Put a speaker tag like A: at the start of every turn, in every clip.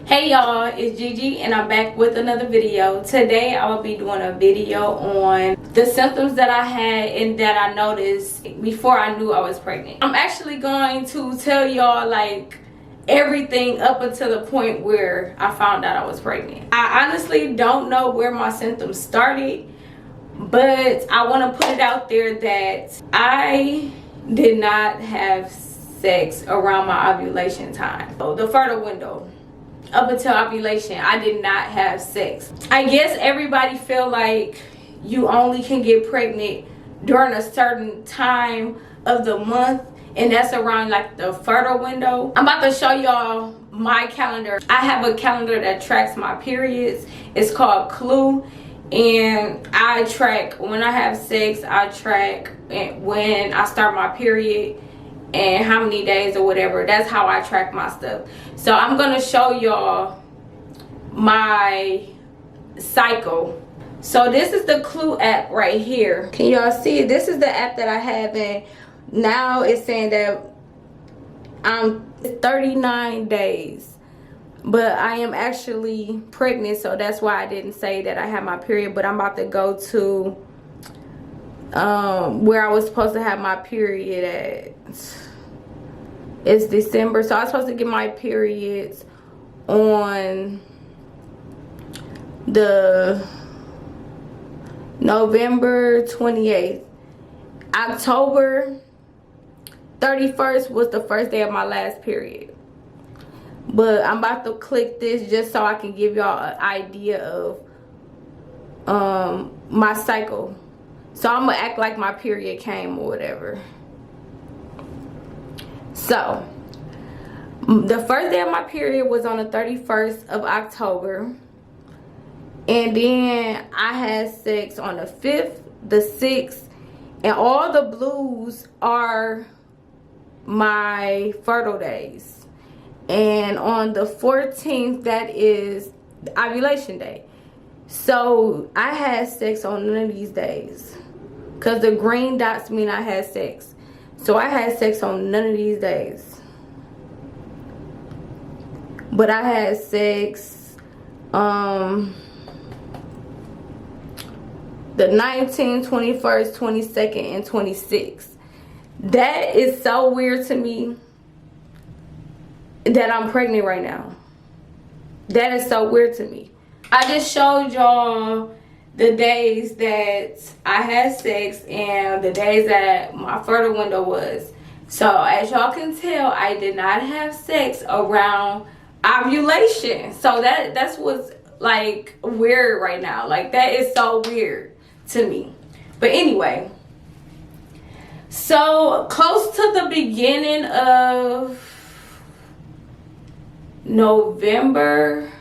A: Hey y'all, it's Gigi and I'm back with another video. Today I will be doing a video on the symptoms that I had and that I noticed before I knew I was pregnant. I'm actually going to tell y'all like everything up until the point where I found out I was pregnant. I honestly don't know where my symptoms started, but I want to put it out there that I did not have sex around my ovulation time. So the fertile window. Up until ovulation, I did not have sex. I guess everybody feel like you only can get pregnant during a certain time of the month, and that's around like the fertile window. I'm about to show y'all my calendar. I have a calendar that tracks my periods. It's called Clue, and I track when I have sex. I track when I start my period and how many days or whatever. That's how I track my stuff. So I'm gonna show y'all my cycle. So this is the Clue app right here. Can y'all see it? This is the app that I have, and now it's saying that I'm 39 days, but I am actually pregnant, so that's why I didn't say that I had my period. But I'm about to go to where I was supposed to have my period at. It's December, so I was supposed to get my periods on the November 28th. October 31st was the first day of my last period. But I'm about to click this just so I can give y'all an idea of my cycle. So I'm gonna act like my period came or whatever. So the first day of my period was on the 31st of October, and then I had sex on the 5th, the 6th, and all the blues are my fertile days. And on the 14th, that is ovulation day. So I had sex on none of these days because the green dots mean I had sex. So I had sex on none of these days. But I had sex the 19th, 21st, 22nd, and 26th. That is so weird to me that I'm pregnant right now. That is so weird to me. I just showed y'all the days that I had sex and the days that my fertile window was. So as y'all can tell, I did not have sex around ovulation. So that's what's like weird right now. Like that is so weird to me. But anyway, so close to the beginning of November,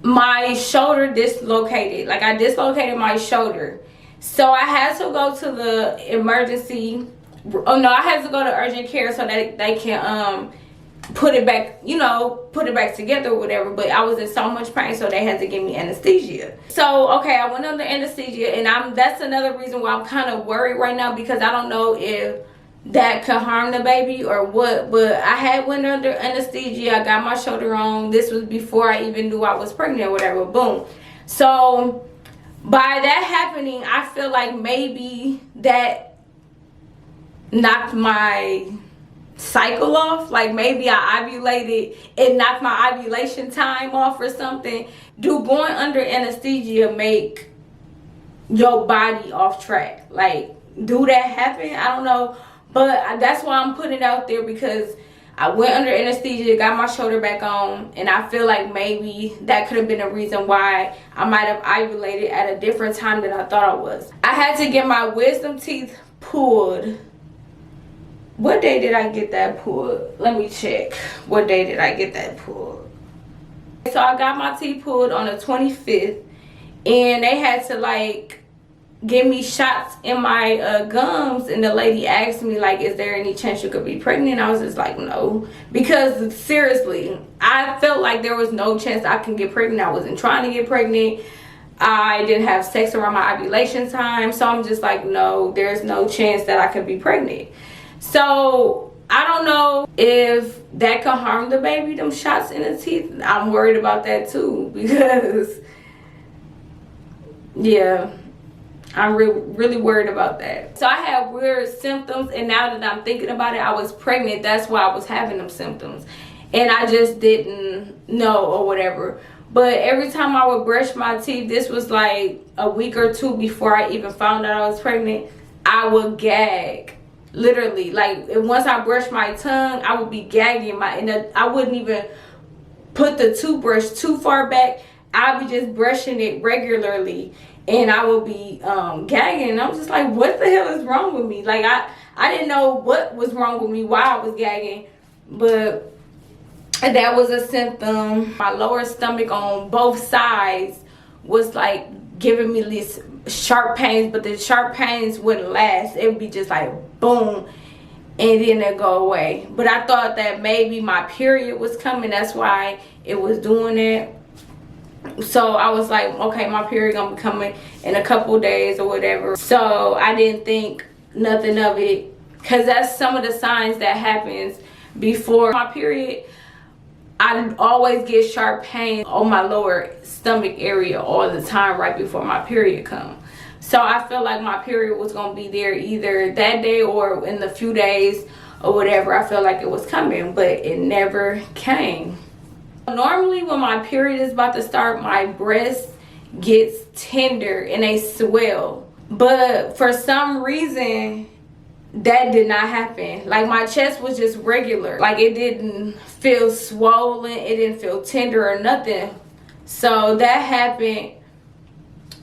A: my shoulder dislocated. Like I dislocated my shoulder, so I had to go to the emergency. Oh no, I had to go to urgent care so that they can put it back, you know, put it back together or whatever. But I was in so much pain, so they had to give me anesthesia. So okay, I went under anesthesia, and that's another reason why I'm kind of worried right now, because I don't know if that could harm the baby or what. But I had went under anesthesia. I got my shoulder on. This was before I even knew I was pregnant or whatever. Boom. So by that happening, I feel like maybe that knocked my cycle off. Like maybe I ovulated, it knocked my ovulation time off or something. Do going under anesthesia make your body off track? Like, do that happen? I don't know. But that's why I'm putting it out there, because I went under anesthesia, got my shoulder back on, and I feel like maybe that could have been a reason why I might have ovulated at a different time than I thought I was. I had to get my wisdom teeth pulled. What day did I get that pulled? Let me check. What day did I get that pulled? So I got my teeth pulled on the 25th, and they had to like give me shots in my gums, and the lady asked me like, is there any chance you could be pregnant? I was just like, no, because seriously, I felt like there was no chance I can get pregnant. I wasn't trying to get pregnant. I didn't have sex around my ovulation time, so I'm just like, no, there's no chance that I could be pregnant. So I don't know if that could harm the baby, them shots in the teeth. I'm worried about that too, because yeah, I'm really worried about that. So I had weird symptoms, and now that I'm thinking about it, I was pregnant. That's why I was having them symptoms, and I just didn't know or whatever. But every time I would brush my teeth, this was like a week or two before I even found out I was pregnant, I would gag. Literally, like once I brushed my tongue, I would be gagging and I wouldn't even put the toothbrush too far back. I'd be just brushing it regularly, and I would be gagging. And I'm just like, what the hell is wrong with me? Like I didn't know what was wrong with me, why I was gagging, but that was a symptom. My lower stomach on both sides was like giving me these sharp pains, but the sharp pains wouldn't last. It would be just like boom, and then it go away. But I thought that maybe my period was coming, that's why it was doing it. So I was like, okay, my period gonna be coming in a couple days or whatever. So I didn't think nothing of it, because that's some of the signs that happens before my period. I always get sharp pain on my lower stomach area all the time right before my period comes. So I felt like my period was going to be there either that day or in the few days or whatever. I felt like it was coming, but it never came. Normally when my period is about to start, my breast gets tender and they swell. But for some reason, that did not happen. Like my chest was just regular. Like it didn't feel swollen. It didn't feel tender or nothing. So that happened,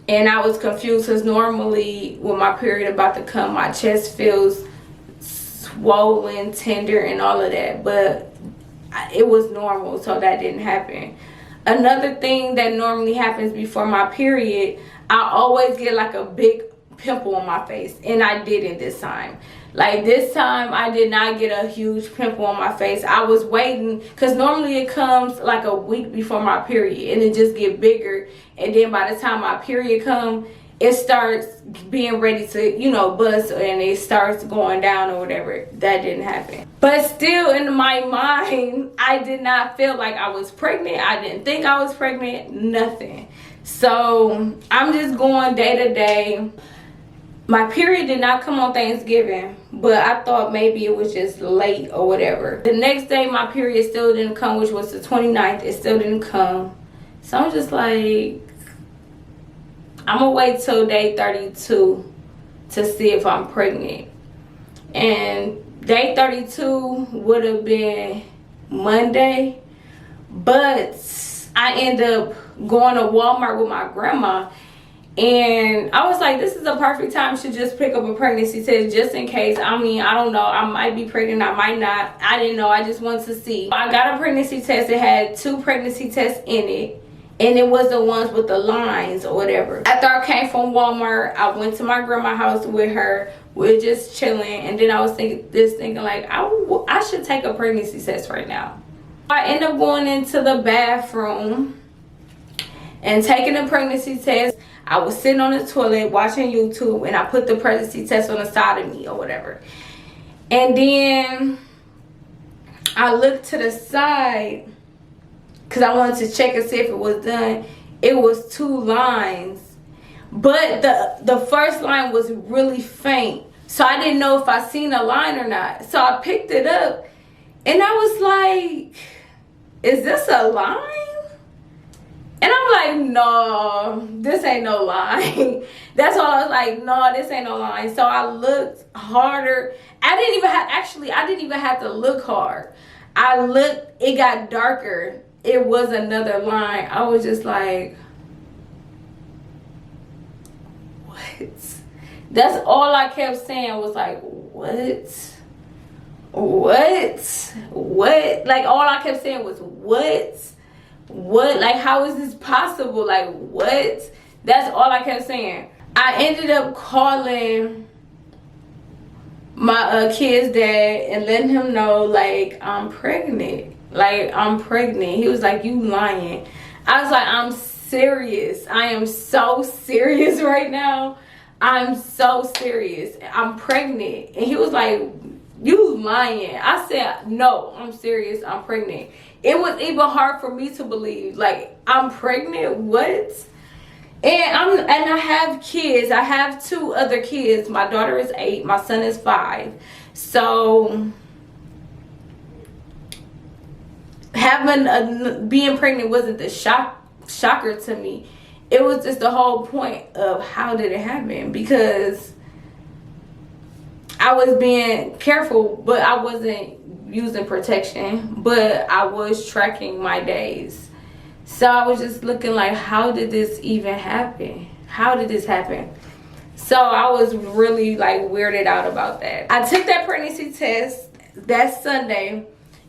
A: and I was confused, because normally when my period about to come, my chest feels swollen, tender, and all of that. But it was normal, so that didn't happen. Another thing that normally happens before my period, I always get like a big pimple on my face, and I didn't this time. Like this time I did not get a huge pimple on my face. I was waiting, because normally it comes like a week before my period, and it just get bigger, and then by the time my period come, it starts being ready to, you know, bust, and it starts going down or whatever. That didn't happen. But still, in my mind, I did not feel like I was pregnant. I didn't think I was pregnant, nothing. So I'm just going day to day. My period did not come on Thanksgiving, but I thought maybe it was just late or whatever. The next day, my period still didn't come, which was the 29th. It still didn't come. So I'm just like, I'm gonna wait till day 32 to see if I'm pregnant. And day 32 would have been Monday, but I end up going to Walmart with my grandma. And I was like, this is a perfect time to just pick up a pregnancy test, just in case. I mean, I don't know, I might be pregnant, I might not. I didn't know, I just wanted to see. I got a pregnancy test. It had 2 pregnancy tests in it, and it was the ones with the lines or whatever. After I came from Walmart, I went to my grandma's house with her. We were just chilling, and then I was thinking like, I should take a pregnancy test right now. I ended up going into the bathroom and taking a pregnancy test. I was sitting on the toilet watching YouTube, and I put the pregnancy test on the side of me or whatever. And then I looked to the side because I wanted to check and see if it was done. It was 2 lines, but the first line was really faint. So I didn't know if I seen a line or not. So I picked it up, and I was like, is this a line? And I'm like, no, this ain't no line. That's all I was like, no, this ain't no line. So I looked harder. I didn't even have to look hard. I looked, it got darker. It was another line. I was just like, what? That's all I kept saying was like, what? What? Like all I kept saying was, what? What? Like, how is this possible? Like, what? That's all I kept saying. I ended up calling my kid's dad and letting him know, like, I'm pregnant. Like, I'm pregnant. He was like, you lying. I was like, I'm serious. I am so serious right now. I'm so serious. I'm pregnant. And he was like, you lying. I said, no, I'm serious, I'm pregnant. It was even hard for me to believe, like, I'm pregnant, what? And I have kids. I have 2 other kids. My daughter is 8, my son is 5. So being pregnant wasn't the shocker to me. It was just the whole point of how did it happen, because I was being careful, but I wasn't using protection, but I was tracking my days. So I was just looking like, how did this even happen? How did this happen? So I was really like weirded out about that. I took that pregnancy test that Sunday,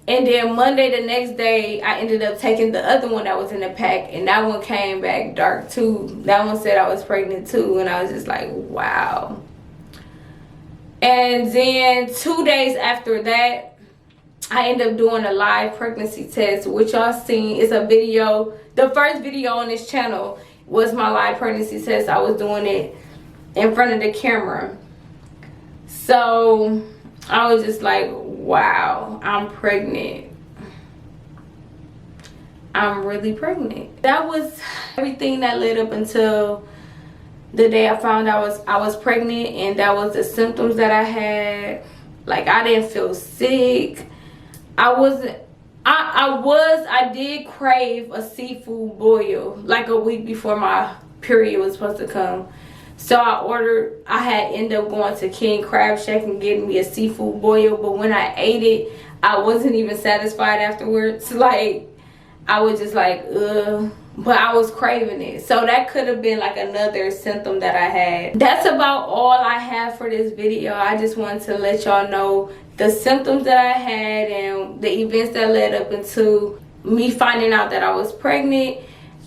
A: and then Monday the next day I ended up taking the other one that was in the pack, and that one came back dark too. That one said I was pregnant too, and I was just like, wow. And then 2 days after that, I ended up doing a live pregnancy test, which y'all seen. It's a video. The first video on this channel was my live pregnancy test. I was doing it in front of the camera. So I was just like, wow, I'm pregnant. I'm really pregnant. That was everything that led up until the day I found I was pregnant, and that was the symptoms that I had. Like, I didn't feel sick. I did crave a seafood boil like a week before my period was supposed to come. So I had ended up going to King Crab Shack and getting me a seafood boil, but when I ate it, I wasn't even satisfied afterwards. Like, I was just like, ugh. But I was craving it. So that could have been like another symptom that I had. That's about all I have for this video. I just wanted to let y'all know the symptoms that I had and the events that led up into me finding out that I was pregnant.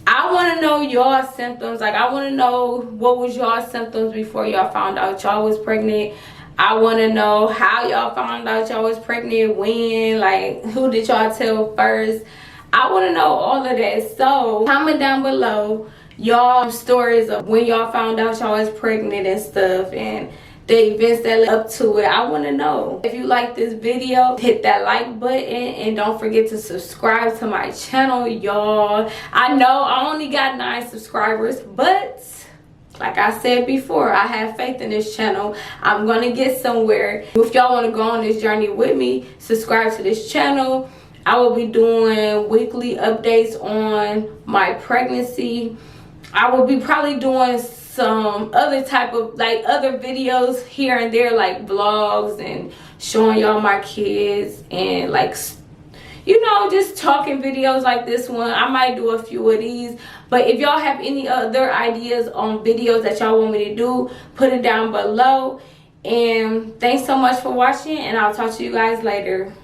A: I want to know y'all symptoms. Like, I want to know what was y'all symptoms before y'all found out y'all was pregnant. I want to know how y'all found out y'all was pregnant, when, like, who did y'all tell first. I want to know all of that. So comment down below y'all stories of when y'all found out y'all was pregnant and stuff, and the events that led up to it. I want to know. If you like this video, hit that like button, and don't forget to subscribe to my channel, y'all. I know I only got 9 subscribers, but like I said before, I have faith in this channel. I'm gonna get somewhere. If y'all want to go on this journey with me, subscribe to this channel. I will be doing weekly updates on my pregnancy. I will be probably doing some other type of, like, other videos here and there, like vlogs and showing y'all my kids, and, like, you know, just talking videos like this one. I might do a few of these. But if y'all have any other ideas on videos that y'all want me to do, put it down below. And thanks so much for watching, and I'll talk to you guys later.